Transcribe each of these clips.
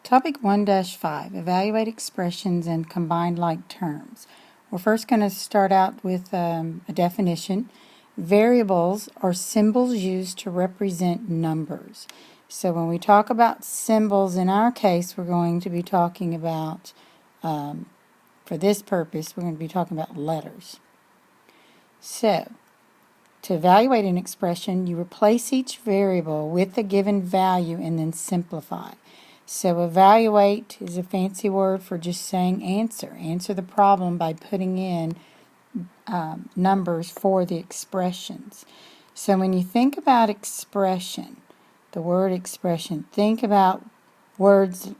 Topic 1-5, evaluate expressions and combined like terms. We're first going to start out with a definition. Variables are symbols used to represent numbers. So when we talk about symbols, in our case, we're going to be talking about, for this purpose, we're going to be talking about letters. So, to evaluate an expression, you replace each variable with a given value and then simplify. So evaluate is a fancy word for just saying answer. Answer the problem by putting in numbers for the expressions. So when you think about expression, the word expression, think about words,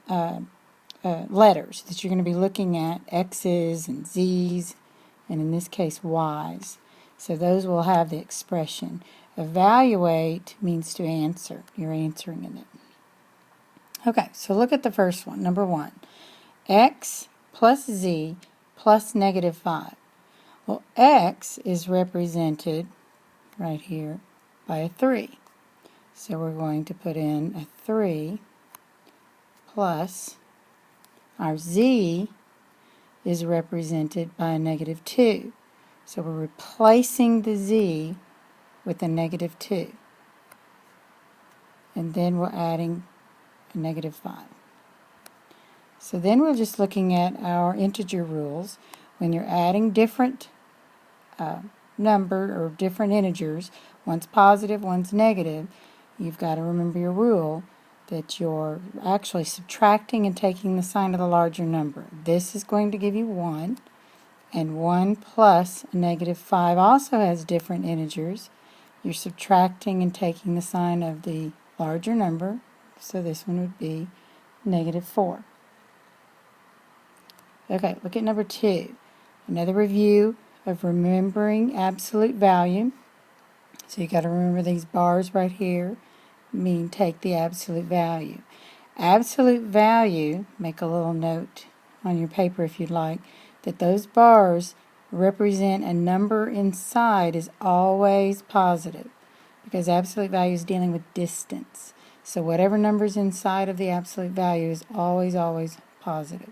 letters that you're going to be looking at, X's and Z's, and in this case Y's. So those will have the expression. Evaluate means to answer. You're answering in it. Okay, so look at the first one, number 1. X plus Z plus negative 5. Well, X is represented right here by a 3. So we're going to put in a 3 plus our Z is represented by a negative 2. So we're replacing the Z with a negative 2. And then we're adding a negative 5. So then we're just looking at our integer rules. When you're adding different number or different integers, one's positive, one's negative, you've got to remember your rule that you're actually subtracting and taking the sign of the larger number. This is going to give you 1, and 1 plus a negative 5 also has different integers. You're subtracting and taking the sign of the larger number, so this one would be negative 4. Okay, look at number 2. Another review of remembering absolute value. So you got to remember these bars right here mean take the absolute value. Absolute value, make a little note on your paper if you'd like, that those bars represent a number inside is always positive, because absolute value is dealing with distance. So whatever number's inside of the absolute value is always, always positive.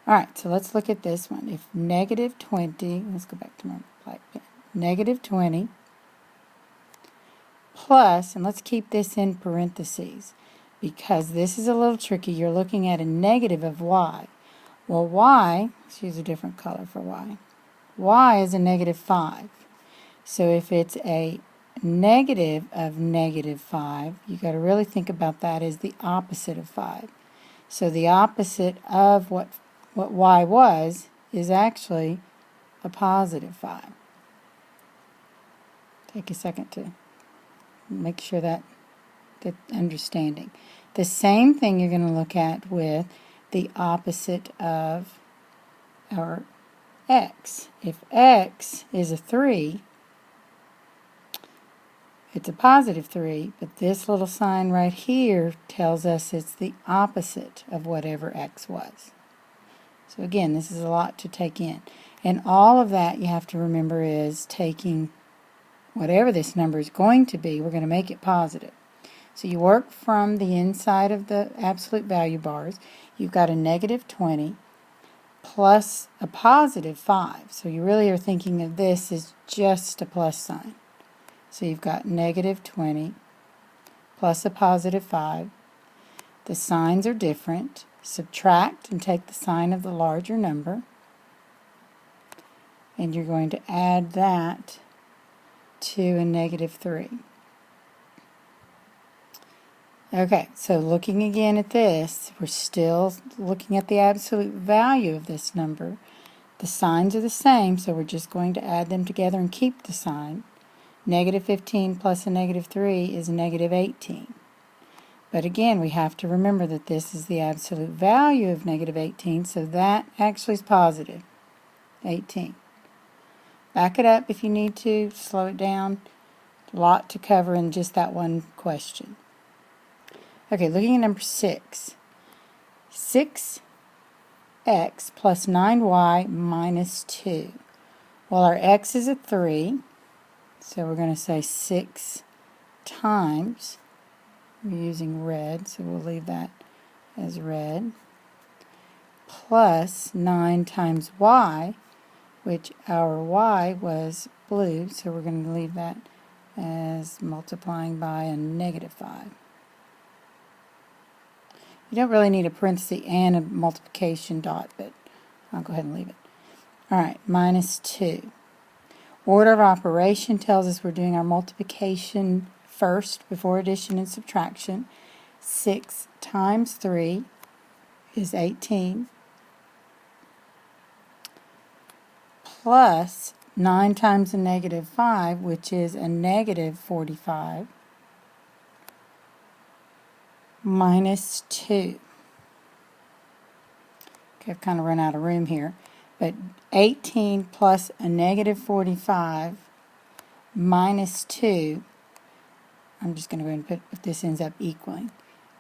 Alright, so let's look at this one. If negative 20, let's go back to my black pen, negative 20 plus, and let's keep this in parentheses, because this is a little tricky. You're looking at a negative of y. Well, y, let's use a different color for y. Y is a negative 5. So if it's a negative of negative 5, you got to really think about that as the opposite of 5. So the opposite of what y was is actually a positive 5. Take a second to make sure that understanding. The same thing you're going to look at with the opposite of our x. If x is a 3, it's a positive 3, but this little sign right here tells us it's the opposite of whatever x was. So again, this is a lot to take in. And all of that you have to remember is taking whatever this number is going to be, we're going to make it positive. So you work from the inside of the absolute value bars. You've got a negative 20 plus a positive 5. So you really are thinking of this as just a plus sign. So you've got negative 20 plus a positive 5. The signs are different. Subtract and take the sign of the larger number. And you're going to add that to a negative 3. Okay, so looking again at this, we're still looking at the absolute value of this number. The signs are the same, so we're just going to add them together and keep the sign. Negative 15 plus a negative 3 is negative 18. But again, we have to remember that this is the absolute value of negative 18, so that actually is positive, 18. Back it up if you need to, slow it down. A lot to cover in just that one question. Okay, looking at number 6. 6x plus 9y minus 2. Well, our x is a 3, so we're going to say 6 times. We're using red, so we'll leave that as red, plus 9 times y, which our y was blue, so we're going to leave that as multiplying by a negative 5. You don't really need a parenthesis and a multiplication dot, but I'll go ahead and leave it. All right, minus 2. Order of operation tells us we're doing our multiplication first before addition and subtraction. 6 times 3 is 18, plus 9 times a negative 5, which is a negative 45, minus 2. Okay, I've kind of run out of room here. But 18 plus a negative 45 minus 2, I'm just going to go ahead and put if this ends up equaling,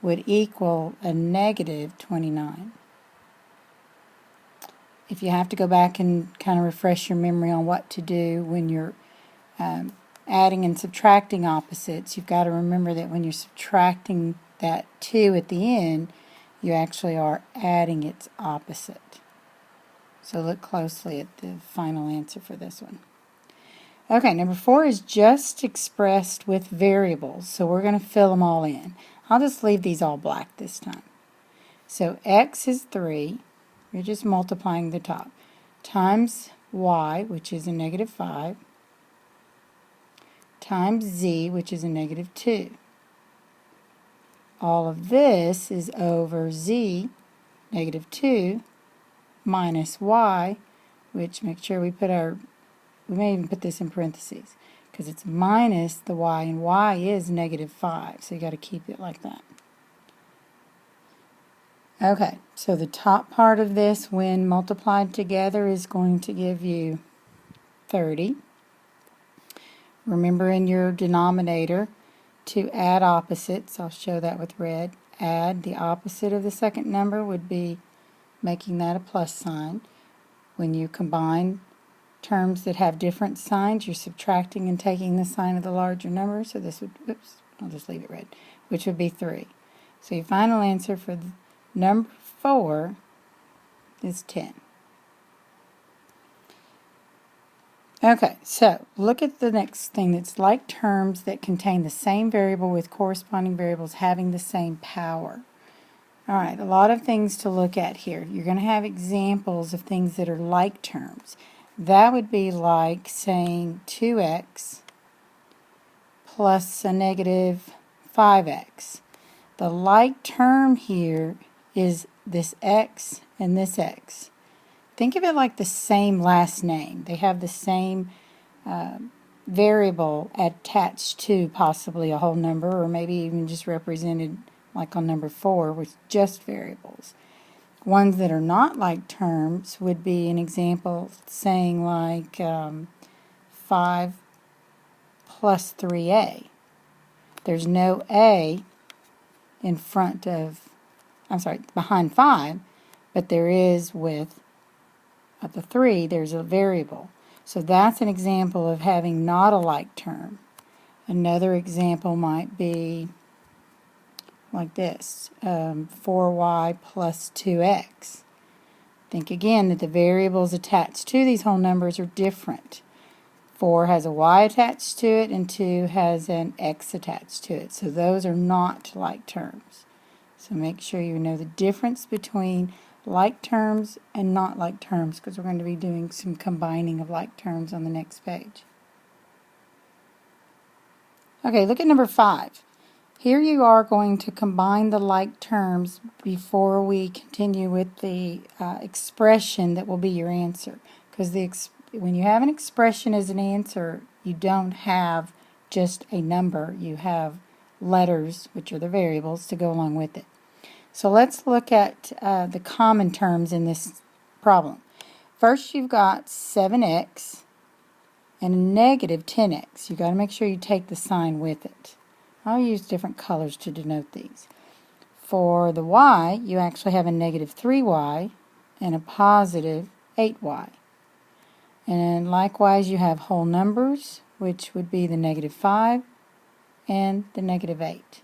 would equal a negative 29. If you have to go back and kind of refresh your memory on what to do when you're adding and subtracting opposites, you've got to remember that when you're subtracting that 2 at the end, you actually are adding its opposite. So look closely at the final answer for this one. Okay, number 4 is just expressed with variables, so we're going to fill them all in. I'll just leave these all black this time. So x is 3, you're just multiplying the top, times y, which is a negative 5, times z, which is a negative 2. All of this is over z, negative 2, minus y, which make sure we may even put this in parentheses, because it's minus the y, and y is negative 5, so you got to keep it like that. Okay, so the top part of this, when multiplied together, is going to give you 30. Remember in your denominator to add opposites. I'll show that with red. Add the opposite of the second number would be making that a plus sign. When you combine terms that have different signs, you're subtracting and taking the sign of the larger number. So this would, oops, I'll just leave it red, which would be 3. So your final answer for number 4 is 10. Okay, so look at the next thing that's like terms that contain the same variable with corresponding variables having the same power. All right, a lot of things to look at here. You're going to have examples of things that are like terms. That would be like saying 2x plus a negative 5x. The like term here is this x and this x. Think of it like the same last name. They have the same variable attached to possibly a whole number, or maybe even just represented like on number 4 with just variables. Ones that are not like terms would be an example saying like 5 plus 3a. There's no a in front of, behind 5, but there is with at the 3, there's a variable. So that's an example of having not a like term. Another example might be like this, 4y plus 2x. Think again that the variables attached to these whole numbers are different. 4 has a y attached to it, and 2 has an x attached to it. So those are not like terms. So make sure you know the difference between like terms and not like terms, because we're going to be doing some combining of like terms on the next page. Okay, look at number 5. Here you are going to combine the like terms before we continue with the expression that will be your answer. Because when you have an expression as an answer, you don't have just a number. You have letters, which are the variables, to go along with it. So let's look at the common terms in this problem. First, you've got 7x and a negative 10x. You've got to make sure you take the sign with it. I'll use different colors to denote these. For the y, you actually have a negative 3y and a positive 8y. And likewise, you have whole numbers, which would be the negative 5 and the negative 8.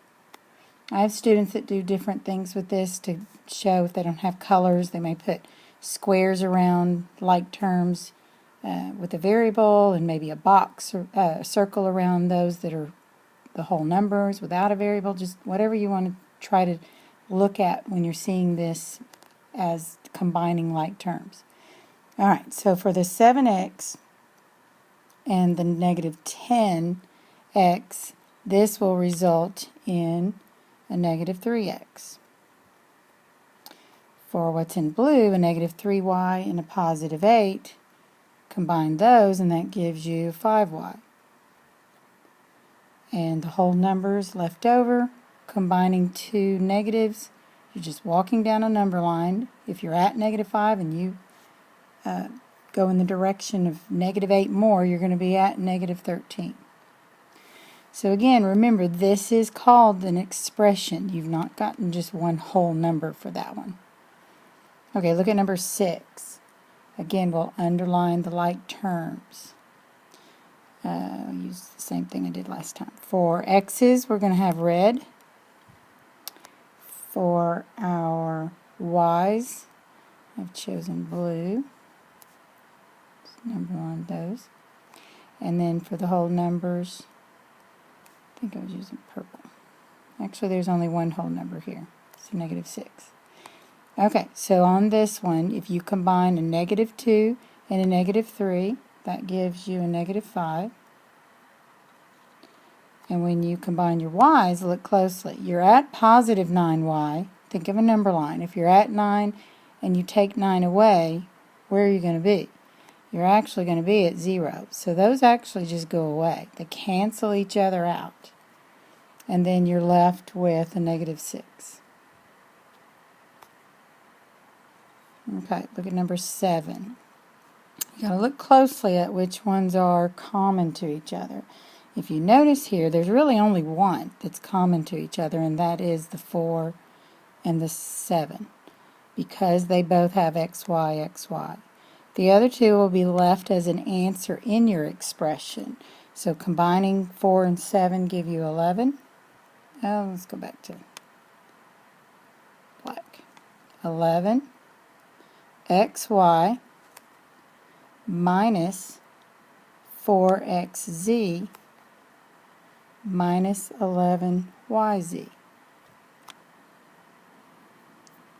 I have students that do different things with this to show if they don't have colors. They may put squares around like terms with a variable, and maybe a box or a circle around those that are the whole numbers without a variable. Just whatever you want to try to look at when you're seeing this as combining like terms. All right, so for the 7x and the negative 10x, this will result in a negative 3x. For what's in blue, a negative 3y and a positive 8, combine those and that gives you 5y. And the whole numbers left over, combining two negatives, you're just walking down a number line. If you're at negative 5 and you go in the direction of negative 8 more, you're going to be at negative 13. So again, remember, this is called an expression. You've not gotten just one whole number for that one. Okay, look at number 6. Again, we'll underline the like terms. I'll use the same thing I did last time. For x's, we're going to have red. For our y's, I've chosen blue. Let's number on those. And then for the whole numbers, I think I was using purple. Actually, there's only one whole number here, so negative 6. Okay, so on this one, if you combine a negative 2 and a negative 3, that gives you a negative 5. And when you combine your y's, look closely. You're at positive 9y. Think of a number line. If you're at 9 and you take 9 away, where are you going to be? You're actually going to be at 0. So those actually just go away. They cancel each other out. And then you're left with a negative 6. Okay, look at number 7. You got to look closely at which ones are common to each other. If you notice here, there's really only one that's common to each other, and that is the 4 and the 7, because they both have xy, xy. The other two will be left as an answer in your expression. So combining 4 and 7 give you 11. Oh, let's go back to black. 11 xy minus 4xz minus 11yz.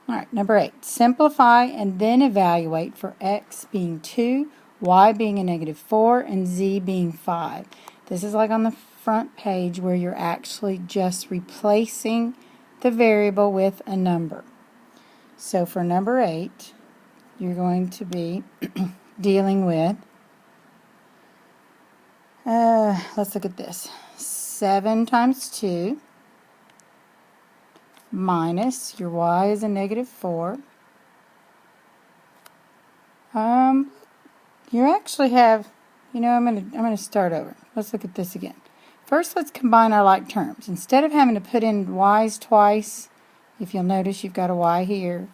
All right, number 8. Simplify and then evaluate for x being 2, y being a negative 4, and z being 5. This is like on the front page where you're actually just replacing the variable with a number. So for number 8, you're going to be dealing with, let's look at this. 7 times 2 minus, your y is a negative 4. You actually have, I'm going to start over. Let's look at this again. First, let's combine our like terms. Instead of having to put in y's twice, if you'll notice you've got a y here,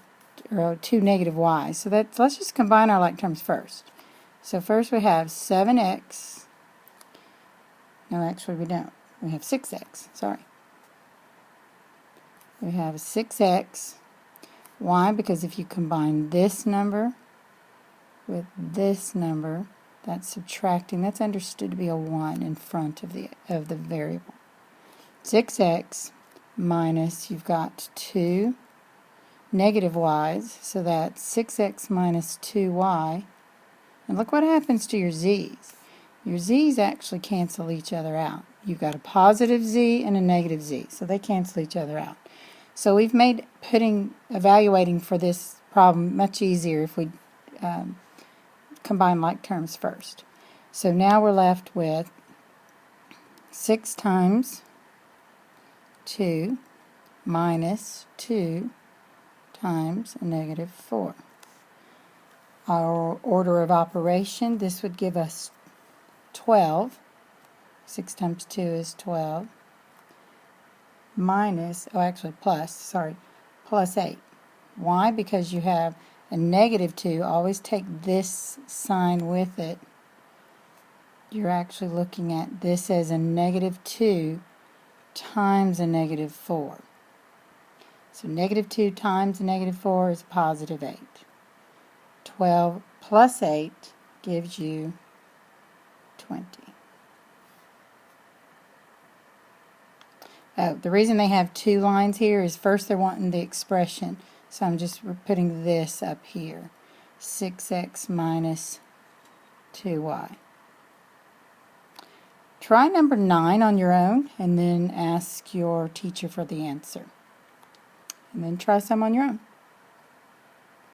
or 2 negative y's. So let's just combine our like terms first. So first we have 7x. No, actually we don't. We have 6x. Sorry. We have 6x. Why? Because if you combine this number with this number, that's subtracting. That's understood to be a 1 in front of the variable. 6x minus, you've got 2 negative y's, so that's 6x minus 2y. And look what happens to your z's. Your z's actually cancel each other out. You've got a positive z and a negative z, so they cancel each other out. So we've made evaluating for this problem much easier if we combine like terms first. So now we're left with 6 times 2 minus 2 times a negative 4. Our order of operation, this would give us 12. 6 times 2 is 12. Minus, plus 8. Why? Because you have a negative 2. Always take this sign with it. You're actually looking at this as a negative 2 times a negative 4. So negative 2 times negative 4 is positive 8. 12 plus 8 gives you 20. Oh, the reason they have 2 lines here is first they're wanting the expression. So I'm just putting this up here. 6x minus 2y. Try number 9 on your own and then ask your teacher for the answer. And then try some on your own.